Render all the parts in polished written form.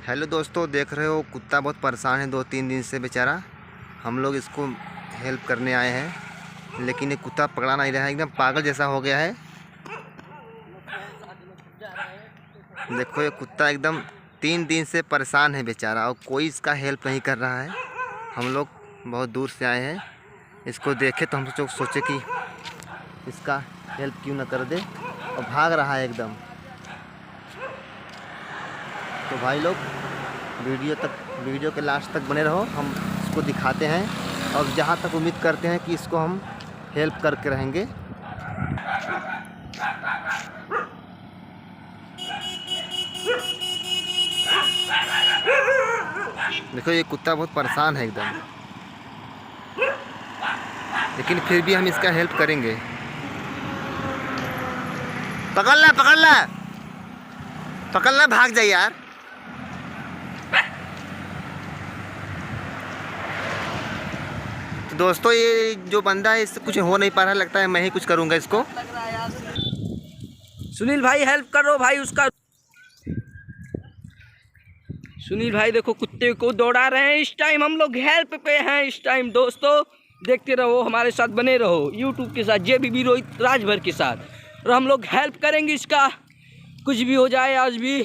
Hello दोस्तों, देख रहे हो कुत्ता बहुत परेशान है 2-3 दिन से बेचारा। हम लोग इसको हेल्प करने आए हैं, लेकिन ये कुत्ता पकड़ा नहीं रहा है, एकदम पागल जैसा हो गया है। देखो ये कुत्ता एकदम 3 दिन से परेशान है बेचारा, और कोई इसका हेल्प नहीं कर रहा है। हम लोग बहुत दूर से आए हैं, इसको देखे तो हम सोचे कि इसका हेल्प क्यों ना कर दे, और भाग रहा है एकदम। तो भाई लोग वीडियो के लास्ट तक बने रहो, हम इसको दिखाते हैं और जहाँ तक उम्मीद करते हैं कि इसको हम हेल्प करके रहेंगे। देखो ये कुत्ता बहुत परेशान है एकदम, लेकिन फिर भी हम इसका हेल्प करेंगे। पकड़ ला पकड़ ला पकड़ ला, भाग जाए यार। तो दोस्तों ये जो बंदा है इससे कुछ हो नहीं पा रहा, लगता है मैं ही कुछ करूंगा इसको। सुनील भाई हेल्प करो भाई उसका। सुनील भाई देखो कुत्ते को दौड़ा रहे हैं, इस टाइम हम लोग हेल्प पे हैं। इस टाइम दोस्तों देखते रहो, हमारे साथ बने रहो यूट्यूब के साथ, JBB रोहित राजभर के साथ, और हम लोग हेल्प करेंगे इसका। कुछ भी हो जाए आज भी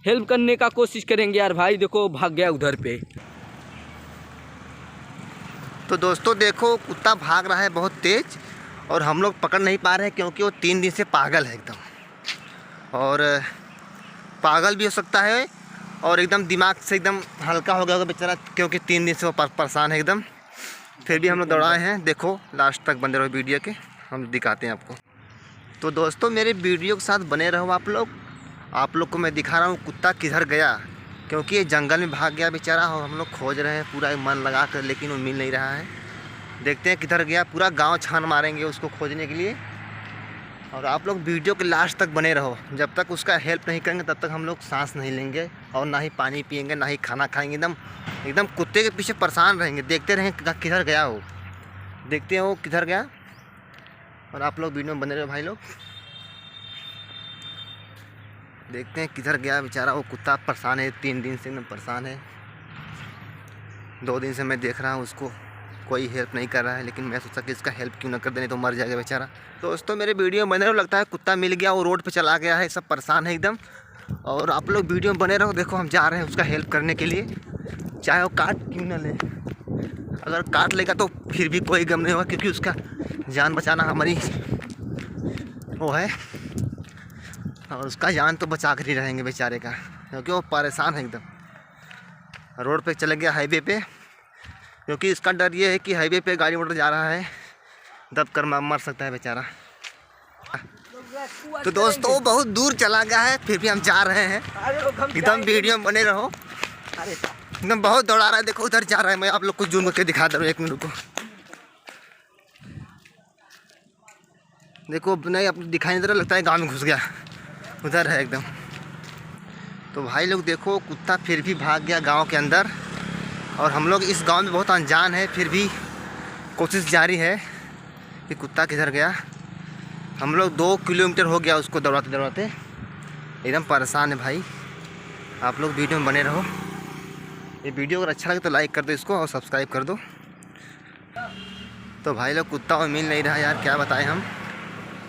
हेल्प करने का कोशिश करेंगे यार। भाई देखो भाग गया उधर पे। तो दोस्तों देखो कुत्ता भाग रहा है बहुत तेज, और हम लोग पकड़ नहीं पा रहे हैं क्योंकि वो 3 दिन से पागल है एकदम। और पागल भी हो सकता है और एकदम दिमाग से एकदम हल्का हो गया होगा बेचारा, क्योंकि 3 दिन से वो परेशान है एकदम। फिर भी हम लोग दौड़ाए हैं। देखो लास्ट तक बने रहो वीडियो के, हम दिखाते हैं आपको। तो दोस्तों मेरे वीडियो के साथ बने रहो आप लोग को मैं दिखा रहा हूँ कुत्ता किधर गया, क्योंकि ये जंगल में भाग गया बेचारा, और हम लोग खोज रहे हैं पूरा मन लगा कर, लेकिन वो मिल नहीं रहा है। देखते हैं किधर गया, पूरा गांव छान मारेंगे उसको खोजने के लिए। और आप लोग वीडियो के लास्ट तक बने रहो, जब तक उसका हेल्प नहीं करेंगे तब तक हम लोग सांस नहीं लेंगे, और ना ही पानी पिएंगे, ना ही खाना खाएंगे। एकदम कुत्ते के पीछे परेशान रहेंगे, देखते रहेंगे किधर गया हो, देखते हो किधर गया। और आप लोग वीडियो में बने रहो भाई लोग, देखते हैं किधर गया बेचारा वो कुत्ता। परेशान है 3 दिन से, एकदम परेशान है। 2 दिन से मैं देख रहा हूँ उसको, कोई हेल्प नहीं कर रहा है, लेकिन मैं सोचा कि इसका हेल्प क्यों ना कर देने, तो मर जाएगा बेचारा। दोस्तों मेरे वीडियो में बने रहो, लगता है कुत्ता मिल गया, वो रोड पे चला गया है, सब परेशान है एकदम। और आप लोग वीडियो में बने रहो, देखो हम जा रहे हैं उसका हेल्प करने के लिए, चाहे वो काट क्यों ना ले। अगर काट लेगा तो फिर भी कोई गम नहीं होगा, क्योंकि उसका जान बचाना हमारी वो है, और उसका जान तो बचा कर ही रहेंगे बेचारे का, क्योंकि वो परेशान है एकदम। रोड पे चले गया हाईवे पे, क्योंकि इसका डर ये है कि हाईवे पे गाड़ी मोटर जा रहा है, दब कर मर सकता है बेचारा। तो दोस्तों बहुत दूर चला गया है, फिर भी हम जा रहे हैं, एकदम वीडियो में बने रहो। एकदम बहुत दौड़ा रहा है, देखो उधर जा रहा है। मैं आप लोग को जूम करके दिखा दे रहा हूँ, 1 मिनट को। देखो नहीं आप दिखाई नहीं दे रहा, लगता है गाँव में घुस गया, उधर है एकदम। तो भाई लोग देखो कुत्ता फिर भी भाग गया गांव के अंदर, और हम लोग इस गांव में बहुत अनजान है, फिर भी कोशिश जारी है कि कुत्ता किधर गया। हम लोग 2 किलोमीटर हो गया उसको दौड़ाते दौड़ाते, एकदम परेशान है भाई। आप लोग वीडियो में बने रहो, ये वीडियो अगर अच्छा लगे तो लाइक कर दो इसको, और सब्सक्राइब कर दो। तो भाई लोग कुत्ता वो मिल नहीं रहा यार, क्या बताएं हम,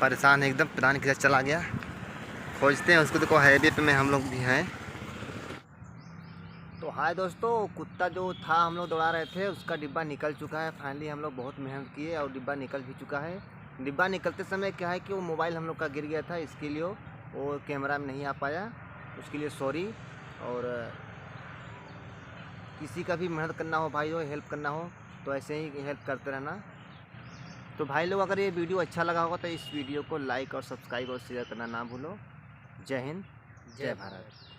परेशान है एकदम, पता नहीं किधर चला गया। खोजते हैं उसको। देखो हाईवे पे में हम लोग भी हैं। तो हाय दोस्तों, कुत्ता जो था हम लोग दौड़ा रहे थे, उसका डिब्बा निकल चुका है। फाइनली हम लोग बहुत मेहनत किए और डिब्बा निकल भी चुका है। डिब्बा निकलते समय क्या है कि वो मोबाइल हम लोग का गिर गया था, इसके लिए वो कैमरा में नहीं आ पाया, उसके लिए सॉरी। और किसी का भी मेहनत करना हो भाई, हो हेल्प करना हो तो ऐसे ही हेल्प करते रहना। तो भाई लोग अगर ये वीडियो अच्छा लगा होगा तो इस वीडियो को लाइक और सब्सक्राइब और शेयर करना ना भूलो। जय हिंद, जय भारत।